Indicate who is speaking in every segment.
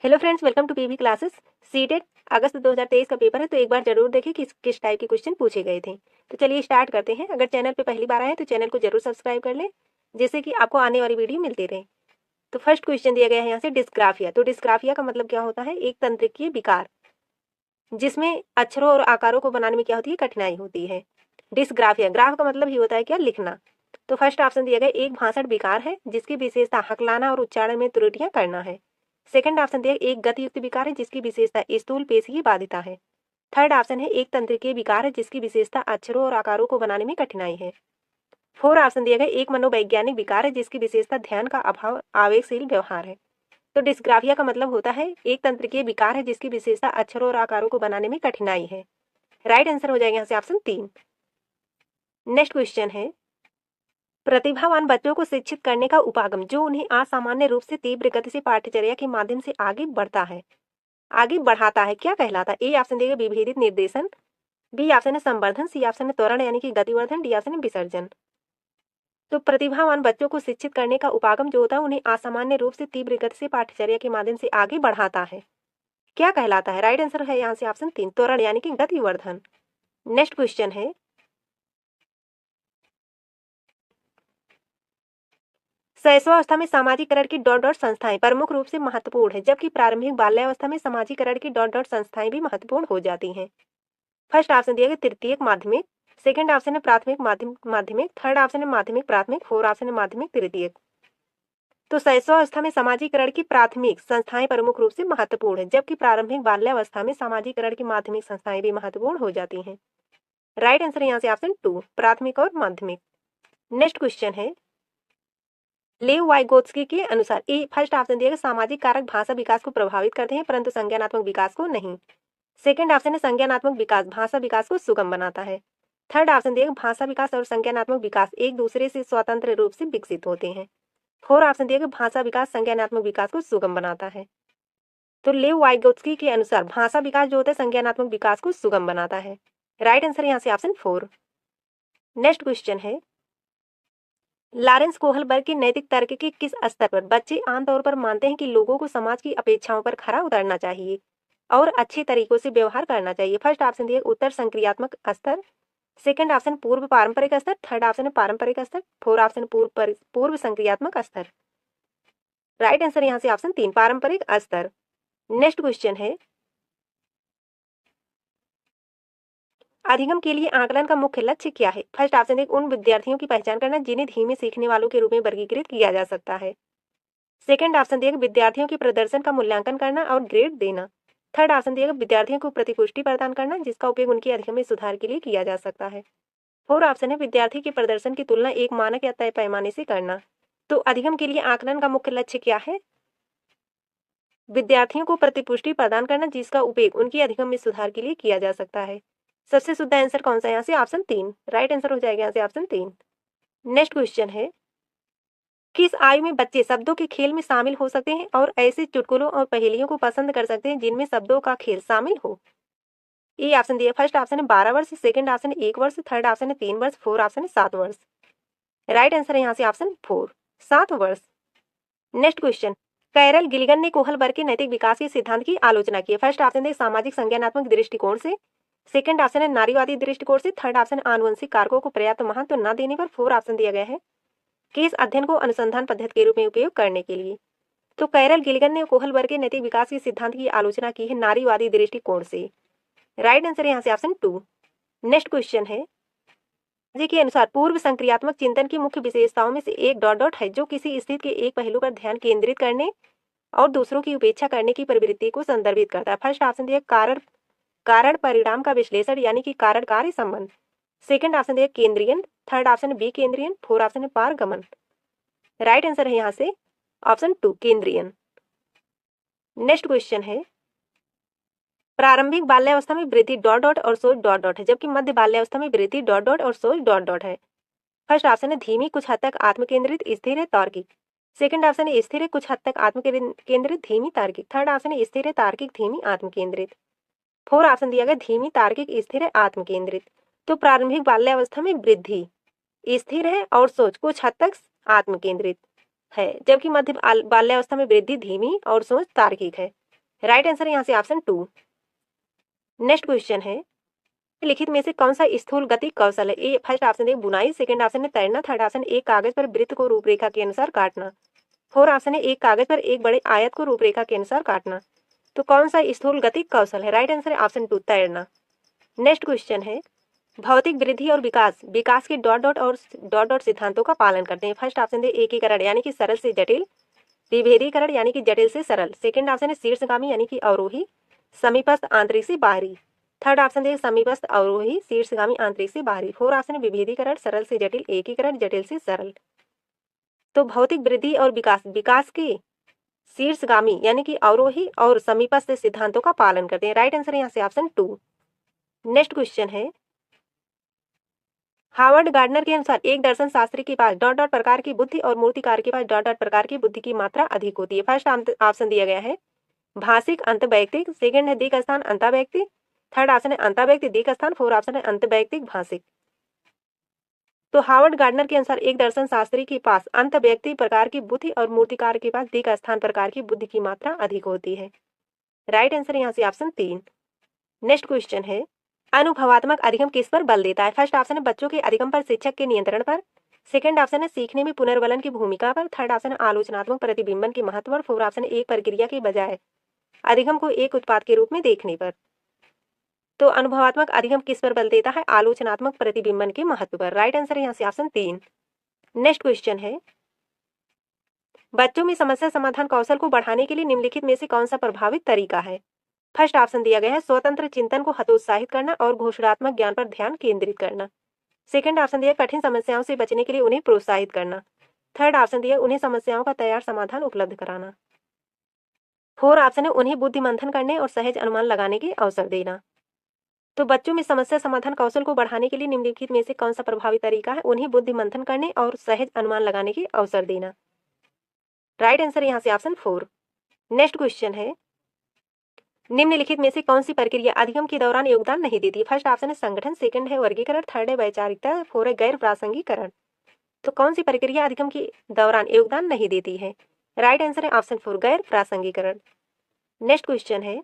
Speaker 1: Hello friends, welcome to PV classes. CTET अगस्त 2023 का paper है, तो एक बार जरूर देखें कि किस टाइप के क्वेश्चन पूछे गए थे। तो चलिए स्टार्ट करते हैं। अगर चैनल पे पहली बार आए तो चैनल को जरूर सब्सक्राइब कर लें, जिससे कि आपको आने वाली वीडियो मिलती रहे। तो फर्स्ट क्वेश्चन दिया गया है यहाँ से, डिस्ग्राफिया। तो डिस्ग्राफिया का मतलब क्या होता है? एक तंत्रिकीय विकार जिसमें अक्षरों और आकारों को बनाने में क्या होती है? कठिनाई होती है। डिस्ग्राफिया, ग्राफ का मतलब ही होता है क्या? लिखना। तो फर्स्ट ऑप्शन दिया गया, एक भाषण विकार है जिसकी विशेषता हकलाना और उच्चारण में त्रुटियां करना है। सेकंड ऑप्शन दिया, एक गतियुक्त विकार है जिसकी विशेषता स्थूल पेशी बाधिता है। थर्ड ऑप्शन है, एक तंत्रिकीय विकार है जिसकी विशेषता अक्षरों और आकारों को बनाने में कठिनाई है। फोर्थ ऑप्शन दिया गया, एक मनोवैज्ञानिक विकार है जिसकी विशेषता ध्यान का अभाव, आवेगशील व्यवहार है। तो डिस्ग्राफिया का मतलब होता है एक तंत्रिकीय विकार है जिसकी विशेषता अक्षरों और आकारों को बनाने में कठिनाई है। राइट आंसर हो जाएगा यहाँ से ऑप्शन 3। नेक्स्ट क्वेश्चन है, प्रतिभावान बच्चों को शिक्षित करने का उपागम जो उन्हें असामान्य रूप से तीव्र गति से पाठ्यचर्या के माध्यम से आगे बढ़ाता है, क्या कहलाता है? ए ऑप्शन देगा विभेदित निर्देशन, बी ऑप्शन है संवर्धन, सी ऑप्शन है त्वरण यानी कि गतिवर्धन, डी ऑप्शन है विसर्जन। तो प्रतिभावान बच्चों को शिक्षित करने का उपागम जो होता है उन्हें असामान्य रूप से तीव्र गति से पाठ्यचर्या के माध्यम से आगे बढ़ाता है, क्या कहलाता है? राइट आंसर है यहाँ से ऑप्शन 3, त्वरण यानी कि गतिवर्धन। नेक्स्ट क्वेश्चन है, शैशवावस्था में सामाजिकरण की डॉट डॉट संस्थाएं प्रमुख रूप से महत्वपूर्ण है, जबकि प्रारंभिक बाल्यावस्था में सामाजिकरण की डॉट डॉट संस्थाएं भी महत्वपूर्ण हो जाती हैं। फर्स्ट ऑप्शन दिया गया तृतीयक माध्यमिक, सेकंड ऑप्शन है प्राथमिक माध्यमिक, थर्ड ऑप्शन है माध्यमिक प्राथमिक, फोर्थ ऑप्शन है माध्यमिक तृतीयक। तो शैशवावस्था में सामाजिकरण की प्राथमिक संस्थाएं प्रमुख रूप से महत्वपूर्ण है, जबकि प्रारंभिक बाल्यावस्था में सामाजिकरण की माध्यमिक संस्थाएं भी महत्वपूर्ण हो जाती हैं। राइट आंसर यहाँ से ऑप्शन 2, प्राथमिक और माध्यमिक। नेक्स्ट क्वेश्चन है, लेव वाइगोत्स्की के अनुसार ए फर्स्ट ऑप्शन दिया गया सामाजिक कारक भाषा विकास को प्रभावित करते हैं परंतु संज्ञानात्मक विकास को नहीं। सेकंड ऑप्शन है संज्ञानात्मक विकास भाषा विकास को सुगम बनाता है। थर्ड ऑप्शन दिया गया भाषा विकास और संज्ञानात्मक विकास एक दूसरे से स्वतंत्र रूप से विकसित होते हैं। फोर्थ ऑप्शन दिया गया भाषा विकास संज्ञानात्मक विकास को सुगम बनाता है। तो लेव वाइगोत्स्की के अनुसार भाषा विकास जो होता है संज्ञानात्मक विकास को सुगम बनाता है। राइट आंसर यहाँ से ऑप्शन 4। नेक्स्ट क्वेश्चन है, लॉरेंस कोहलबर्ग के नैतिक तर्क के किस स्तर पर बच्चे आमतौर पर मानते हैं कि लोगों को समाज की अपेक्षाओं पर खरा उतरना चाहिए और अच्छे तरीकों से व्यवहार करना चाहिए? फर्स्ट ऑप्शन दिया उत्तर संक्रियात्मक स्तर, सेकंड ऑप्शन पूर्व पारंपरिक स्तर, थर्ड ऑप्शन है पारंपरिक स्तर, फोर्थ ऑप्शन पूर्व संक्रियात्मक स्तर। राइट आंसर यहाँ से ऑप्शन 3, पारंपरिक स्तर। नेक्स्ट क्वेश्चन है, अधिगम के लिए आकलन का मुख्य लक्ष्य क्या है? फर्स्ट ऑप्शन है उन विद्यार्थियों की पहचान करना जिन्हें धीमे सीखने वालों के रूप में वर्गीकृत किया जा सकता है। सेकंड ऑप्शन दिया विद्यार्थियों के प्रदर्शन का मूल्यांकन करना और ग्रेड देना। थर्ड ऑप्शन दिया विद्यार्थियों को प्रतिपुष्टि प्रदान करना जिसका उपयोग उनके अधिगम में सुधार के लिए किया जा सकता है। फोर्थ ऑप्शन है विद्यार्थी के प्रदर्शन की तुलना एक मानक या तय पैमाने से करना। तो अधिगम के लिए आकलन का मुख्य लक्ष्य क्या है? विद्यार्थियों को प्रतिपुष्टि प्रदान करना जिसका उपयोग उनके अधिगम में सुधार के लिए किया जा सकता है। सबसे शुद्ध आंसर कौन सा है यहाँ से? ऑप्शन 3। राइट आंसर हो जाएगा यहाँ से ऑप्शन 3। नेक्स्ट क्वेश्चन है, किस आयु में बच्चे शब्दों के खेल में शामिल हो सकते हैं और ऐसे चुटकुलों और पहेलियों को पसंद कर सकते हैं जिनमें शब्दों का खेल शामिल हो? ए ऑप्शन दिया, फर्स्ट ऑप्शन है 12 वर्ष, सेकंड ऑप्शन है 1 वर्ष, थर्ड ऑप्शन है 3 वर्ष, फोर्थ ऑप्शन है 7 वर्ष। राइट आंसर है यहाँ से ऑप्शन 4, 7 वर्ष। नेक्स्ट क्वेश्चन, कैरल गिलिगन ने कोहलबर्ग के नैतिक विकास के सिद्धांत की आलोचना की है। फर्स्ट ऑप्शन है सामाजिक संज्ञानात्मक दृष्टिकोण से, सेकंड ऑप्शन है नारीवादी दृष्टिकोण से, थर्ड ऑप्शन आनुवंशिक कारकों को पर्याप्त महत्व न देने पर, फोर्थ ऑप्शन दिया गया है कि इस अध्ययन को अनुसंधान पद्धति के रूप में उपयोग करने के लिए। तो कैरल गिलिगन ने कोहलबर्ग के नैतिक विकास के सिद्धांत की आलोचना की है नारीवादी दृष्टिकोण से। राइट आंसर यहाँ से ऑप्शन 2। नेक्स्ट क्वेश्चन है, के अनुसार पूर्व संक्रियात्मक चिंतन की मुख्य विशेषताओं में से एक डॉट डॉट है जो किसी स्थिति के एक पहलू पर ध्यान केंद्रित करने और दूसरों की उपेक्षा करने की प्रवृत्ति को संदर्भित करता है। फर्स्ट ऑप्शन दिया कारण परिणाम का विश्लेषण यानी कि कारण कार्य संबंध, सेकंड ऑप्शन दिया केंद्रीयन, थर्ड ऑप्शन है विकेंद्रीयन, फोर्थ ऑप्शन है पारगमन। राइट आंसर है यहाँ से ऑप्शन 2, केंद्रीयन। नेक्स्ट क्वेश्चन है, प्रारंभिक बाल्यावस्था में वृद्धि डॉट डॉट और सोच डॉट डॉट है जबकि मध्य बाल्यावस्था में वृद्धि डॉट डॉट और सोच डॉट डॉट है। फर्स्ट ऑप्शन है धीमी, कुछ हद तक आत्मकेंद्रित, स्थिर है, तार्किक। सेकंड ऑप्शन है स्थिर है, कुछ हद तक आत्मकेंद्रित, धीमी, तार्किक। थर्ड ऑप्शन है स्थिर है, तार्किक, धीमी, आत्मकेंद्रित। फोर्थ ऑप्शन दिया गया धीमी, तार्किक, स्थिर है, आत्मकेंद्रित। तो प्रारंभिक बाल्यावस्था में वृद्धि स्थिर है और सोच कुछ हद तक आत्मकेंद्रित है, जबकि मध्य बाल्यावस्था में वृद्धि धीमी और सोच तार्किक है। राइट आंसर है यहाँ से ऑप्शन 2। नेक्स्ट क्वेश्चन है लिखित में से कौन सा स्थूल गति कौशल है? ए फर्स्ट ऑप्शन है बुनाई, सेकंड ऑप्शन है तैरना, थर्ड ऑप्शन एक कागज पर वृत्त को रूपरेखा के अनुसार काटना, फोर्थ ऑप्शन है एक कागज पर एक बड़े आयत को रूपरेखा के अनुसार काटना। तो कौन सा स्थूल गति कौशल है? राइट आंसर है ऑप्शन 2 तैरना। नेक्स्ट क्वेश्चन है भौतिक वृद्धि और विकास विकास के डॉट डॉट और डॉट डॉट सिद्धांतों का पालन करते हैं। फर्स्ट ऑप्शन है एकीकरण यानी कि सरल से जटिल, विभेदीकरण यानी कि जटिल से सरल, सेकंड ऑप्शन है शीर्षगामी यानी कि अवरोही, समीपस्थ आंतरिक से बाहरी, थर्ड ऑप्शन है समीपस्थ अवरोही शीर्षगामी आंतरिक से बाहरी, फोर्थ ऑप्शन है विभेदीकरण सरल से जटिल, एकीकरण जटिल से सरल। तो भौतिक वृद्धि और विकास विकास के शीर्षगामी यानी कि अवरोही और समीपस्थ सिद्धांतों का पालन करते हैं। राइट आंसर है यहाँ से ऑप्शन 2। नेक्स्ट क्वेश्चन है हार्वर्ड गार्डनर के अनुसार एक दर्शन शास्त्री के पास डॉट डॉट प्रकार की बुद्धि और मूर्तिकार के पास डॉट डॉट प्रकार की बुद्धि की मात्रा अधिक होती है। फर्स्ट ऑप्शन दिया गया है भाषिक अंतवैयक्तिक, सेकंड है दिक स्थान अंतवैयक्तिक, थर्ड ऑप्शन है अंतवैयक्तिक दिक स्थान, फोर्थ ऑप्शन है अंतवैयक्तिक भाषिक। तो हार्वर्ड गार्डनर के अनुसार एक दर्शन शास्त्री के पास अंतवैयक्तिक प्रकार की बुद्धि और मूर्तिकार के पास दिक स्थान प्रकार की बुद्धि की मात्रा अधिक होती है। राइट आंसर यहाँ से ऑप्शन 3। नेक्स्ट क्वेश्चन है अनुभवात्मक अधिगम किस पर बल देता है? फर्स्ट ऑप्शन है बच्चों के अधिगम पर शिक्षक के नियंत्रण पर, सेकंड ऑप्शन है सीखने में पुनर्वलन की भूमिका पर, थर्ड ऑप्शन है आलोचनात्मक प्रतिबिंबन के महत्व पर, फोर्थ ऑप्शन है एक प्रक्रिया के बजाय अधिगम को एक उत्पाद के रूप में देखने पर। तो अनुभवात्मक अधिगम किस पर बल देता है? आलोचनात्मक प्रतिबिंबन के महत्व पर। राइट आंसर है यहाँ से ऑप्शन 3। नेक्स्ट क्वेश्चन है बच्चों में समस्या समाधान कौशल को बढ़ाने के लिए निम्नलिखित में से कौन सा प्रभावित तरीका है? फर्स्ट ऑप्शन दिया गया है स्वतंत्र चिंतन को हतोत्साहित करना और घोषणात्मक ज्ञान पर ध्यान केंद्रित करना, सेकंड ऑप्शन दिया कठिन समस्याओं से बचने के लिए उन्हें प्रोत्साहित करना, थर्ड ऑप्शन दिया उन्हें समस्याओं का तैयार समाधान उपलब्ध कराना, फोर्थ ऑप्शन है उन्हें बुद्धि मंथन करने और सहज अनुमान लगाने के अवसर देना। तो बच्चों में समस्या समाधान कौशल को बढ़ाने के लिए निम्नलिखित में से कौन सा प्रभावी तरीका है? उन्हें बुद्धि मंथन करने और सहज अनुमान लगाने के अवसर देना। राइट आंसर यहाँ से ऑप्शन 4। नेक्स्ट क्वेश्चन है निम्नलिखित में से कौन सी प्रक्रिया अधिगम के दौरान योगदान नहीं देती? फर्स्ट ऑप्शन है संगठन, सेकंड है वर्गीकरण, थर्ड है वैचारिकता, फोर्थ है गैर प्रासंगिकरण। तो कौन सी प्रक्रिया अधिगम के दौरान योगदान नहीं देती है? राइट आंसर है ऑप्शन 4 गैर प्रासंगिकरण। नेक्स्ट क्वेश्चन है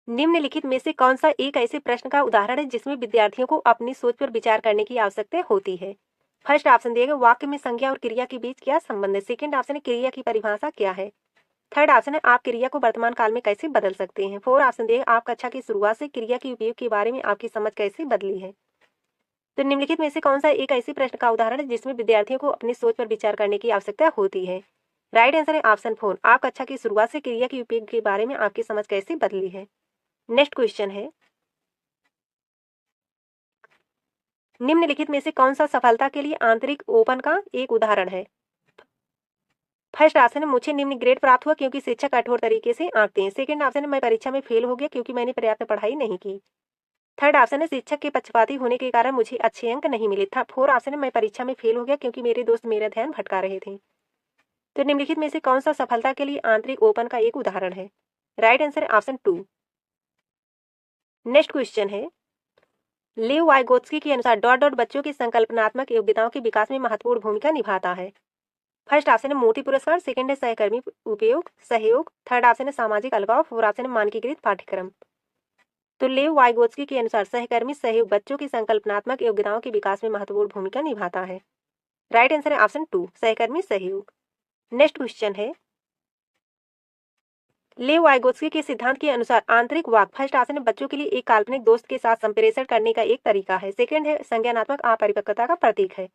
Speaker 1: निम्नलिखित में से कौन सा एक ऐसे प्रश्न का उदाहरण है जिसमें विद्यार्थियों को अपनी सोच पर विचार करने की आवश्यकता होती है? फर्स्ट ऑप्शन दिया गया वाक्य में संज्ञा और क्रिया के बीच क्या संबंध है, सेकंड ऑप्शन है क्रिया की परिभाषा क्या है, थर्ड ऑप्शन है आप क्रिया को वर्तमान काल में कैसे बदल सकते हैं, फोर्थ ऑप्शन दिया आप कक्षा की शुरुआत से क्रिया के उपयोग के बारे में आपकी समझ कैसे बदली है। तो निम्नलिखित में से कौन सा एक ऐसे प्रश्न का उदाहरण है जिसमें विद्यार्थियों को अपनी सोच पर विचार करने की आवश्यकता होती है? राइट आंसर है ऑप्शन 4 आप कक्षा की शुरुआत से क्रिया के उपयोग के बारे में आपकी समझ कैसे बदली है। नेक्स्ट क्वेश्चन है निम्नलिखित में से कौन सा सफलता के लिए आंतरिक ओपन का एक उदाहरण है? फर्स्ट ऑप्शन है मुझे निम्न ग्रेड प्राप्त हुआ क्योंकि शिक्षक कठोर तरीके से आंकते हैं, सेकंड ऑप्शन है मैं परीक्षा में फेल हो गया क्योंकि मैंने पर्याप्त पढ़ाई नहीं की, थर्ड ऑप्शन है शिक्षक के पक्षपाती होने के कारण मुझे अच्छे अंक नहीं मिले था, फोर्थ ऑप्शन है मैं परीक्षा में फेल हो गया क्योंकि मेरे दोस्त मेरा ध्यान भटका रहे थे। तो निम्नलिखित में से कौन सा सफलता के लिए आंतरिक ओपन का एक उदाहरण है? राइट आंसर है ऑप्शन 2। नेक्स्ट क्वेश्चन है लियो वाइगोत्स्की के अनुसार डॉट डॉट बच्चों की संकल्पनात्मक योग्यताओं के विकास में महत्वपूर्ण भूमिका निभाता है। फर्स्ट ऑप्शन है मोती पुरस्कार, सेकंड है सहकर्मी उपयोग सहयोग, थर्ड ऑप्शन है सामाजिक अलगाव, फोर्थ ऑप्शन है मानकीकृत पाठ्यक्रम। तो लियो वाइगोत्स्की के अनुसार सहकर्मी सहयोग बच्चों की संकल्पनात्मक योग्यताओं के विकास में महत्वपूर्ण भूमिका निभाता है। राइट आंसर है ऑप्शन 2 सहकर्मी सहयोग। नेक्स्ट क्वेश्चन है लियो वाइगोत्स्की के सिद्धांत के अनुसार आंतरिक वाक फर्स्ट ऑप्शन है बच्चों के लिए एक काल्पनिक दोस्त के साथ संप्रेषण करने का एक तरीका है, सेकंड है संज्ञानात्मक अपरिपक्वता का प्रतीक है,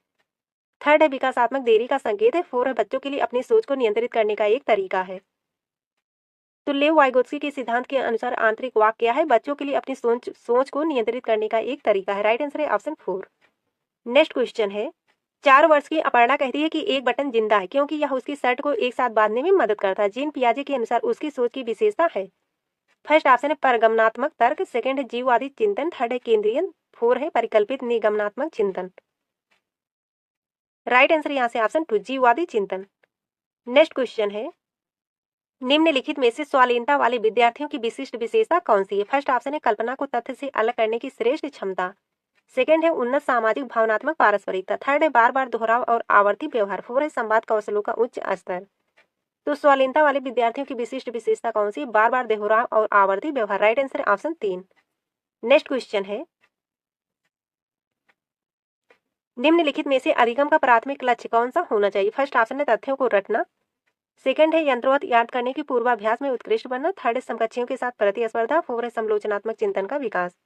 Speaker 1: थर्ड है विकासात्मक देरी का संकेत है, फोर्थ है बच्चों के लिए अपनी सोच को नियंत्रित करने का एक तरीका है। तो लियो वाइगोत्स्की के सिद्धांत के अनुसार आंतरिक वाक क्या है? बच्चों के लिए अपनी सोच को नियंत्रित करने का एक तरीका है। राइट आंसर है ऑप्शन 4। नेक्स्ट क्वेश्चन है 4 वर्ष की अपर्णा कहती है कि एक बटन जिंदा है क्योंकि यह उसकी शर्ट को एक साथ बांधने में मदद करता है। जीन पियाजे के अनुसार उसकी सोच की विशेषता है। फर्स्ट ऑप्शन है परगमनात्मक तर्क, सेकंड है जीववादी चिंतन, थर्ड है केंद्रीय, फोर्थ है परिकल्पित निगमनात्मक चिंतन। राइट आंसर यहाँ से ऑप्शन 2 जीववादी चिंतन। नेक्स्ट क्वेश्चन है निम्नलिखित में से स्वालीनता वाले विद्यार्थियों की विशिष्ट विशेषता कौन सी है? फर्स्ट ऑप्शन है कल्पना को तथ्य से अलग करने की श्रेष्ठ क्षमता, सेकंड है उन्नत सामाजिक भावनात्मक पारस्परिकता, थर्ड है बार बार दोहराव और आवर्ती व्यवहार, फोर्थ है संवाद कौशलों का उच्च स्तर। तो स्वालीनता वाले विद्यार्थियों की विशिष्ट विशेषता कौन सी? बार बार दोहराव और आवर्ती व्यवहार। राइट आंसर है ऑप्शन 3। नेक्स्ट क्वेश्चन है, निम्नलिखित में से अधिगम का प्राथमिक लक्ष्य कौन सा होना चाहिए? फर्स्ट ऑप्शन है तथ्यों को रटना, सेकंड है यंत्रवत याद करने की पूर्वाभ्यास में उत्कृष्ट बनना, थर्ड है समकक्षियों के साथ प्रतिस्पर्धा, फोर्थ है समालोचनात्मक चिंतन का विकास।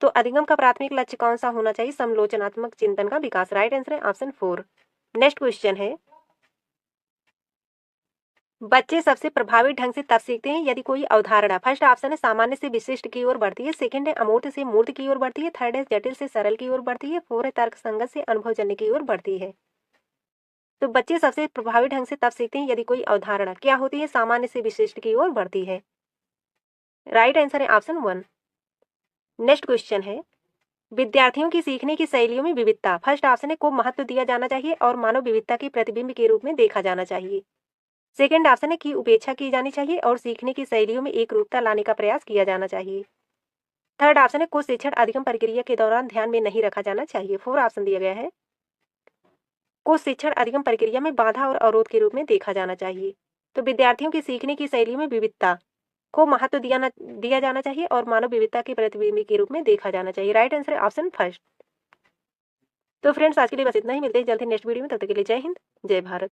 Speaker 1: तो अधिगम का प्राथमिक लक्ष्य कौन सा होना चाहिए? समालोचनात्मक चिंतन का विकास। राइट आंसर है ऑप्शन 4। नेक्स्ट क्वेश्चन है, बच्चे सबसे प्रभावी ढंग से तब सीखते हैं यदि कोई अवधारणा, फर्स्ट ऑप्शन है सामान्य से विशिष्ट की ओर बढ़ती है, सेकंड है अमूर्त से मूर्त की ओर बढ़ती है, थर्ड है जटिल से सरल की ओर बढ़ती है, फोर्थ है तर्कसंगत से अनुभवजन्य की ओर बढ़ती है। तो बच्चे सबसे प्रभावी ढंग से तब सीखते हैं यदि कोई अवधारणा क्या होती है? सामान्य से विशिष्ट की ओर बढ़ती है। राइट आंसर है ऑप्शन 1। नेक्स्ट क्वेश्चन है, विद्यार्थियों की सीखने की शैलियों में विविधता, फर्स्ट ऑप्शन है को महत्व दिया जाना चाहिए और मानव विविधता के प्रतिबिंब के रूप में देखा जाना चाहिए, सेकंड ऑप्शन है कि उपेक्षा की जानी चाहिए और सीखने की शैलियों में एक रूपता लाने का प्रयास किया जाना चाहिए, थर्ड ऑप्शन है को शिक्षण अधिगम प्रक्रिया के दौरान ध्यान में नहीं रखा जाना चाहिए, फोर्थ ऑप्शन दिया गया है को शिक्षण अधिगम प्रक्रिया में बाधा और अवरोध के रूप में देखा जाना चाहिए। तो विद्यार्थियों की सीखने की शैली में विविधता को महत्व दिया जाना चाहिए और मानव विविधता के प्रतिबिंब के रूप में देखा जाना चाहिए। राइट आंसर है ऑप्शन फर्स्ट। तो फ्रेंड्स आज के लिए बस इतना ही, मिलते हैं जल्द ही नेक्स्ट वीडियो में, तब तक के लिए जय हिंद जय भारत।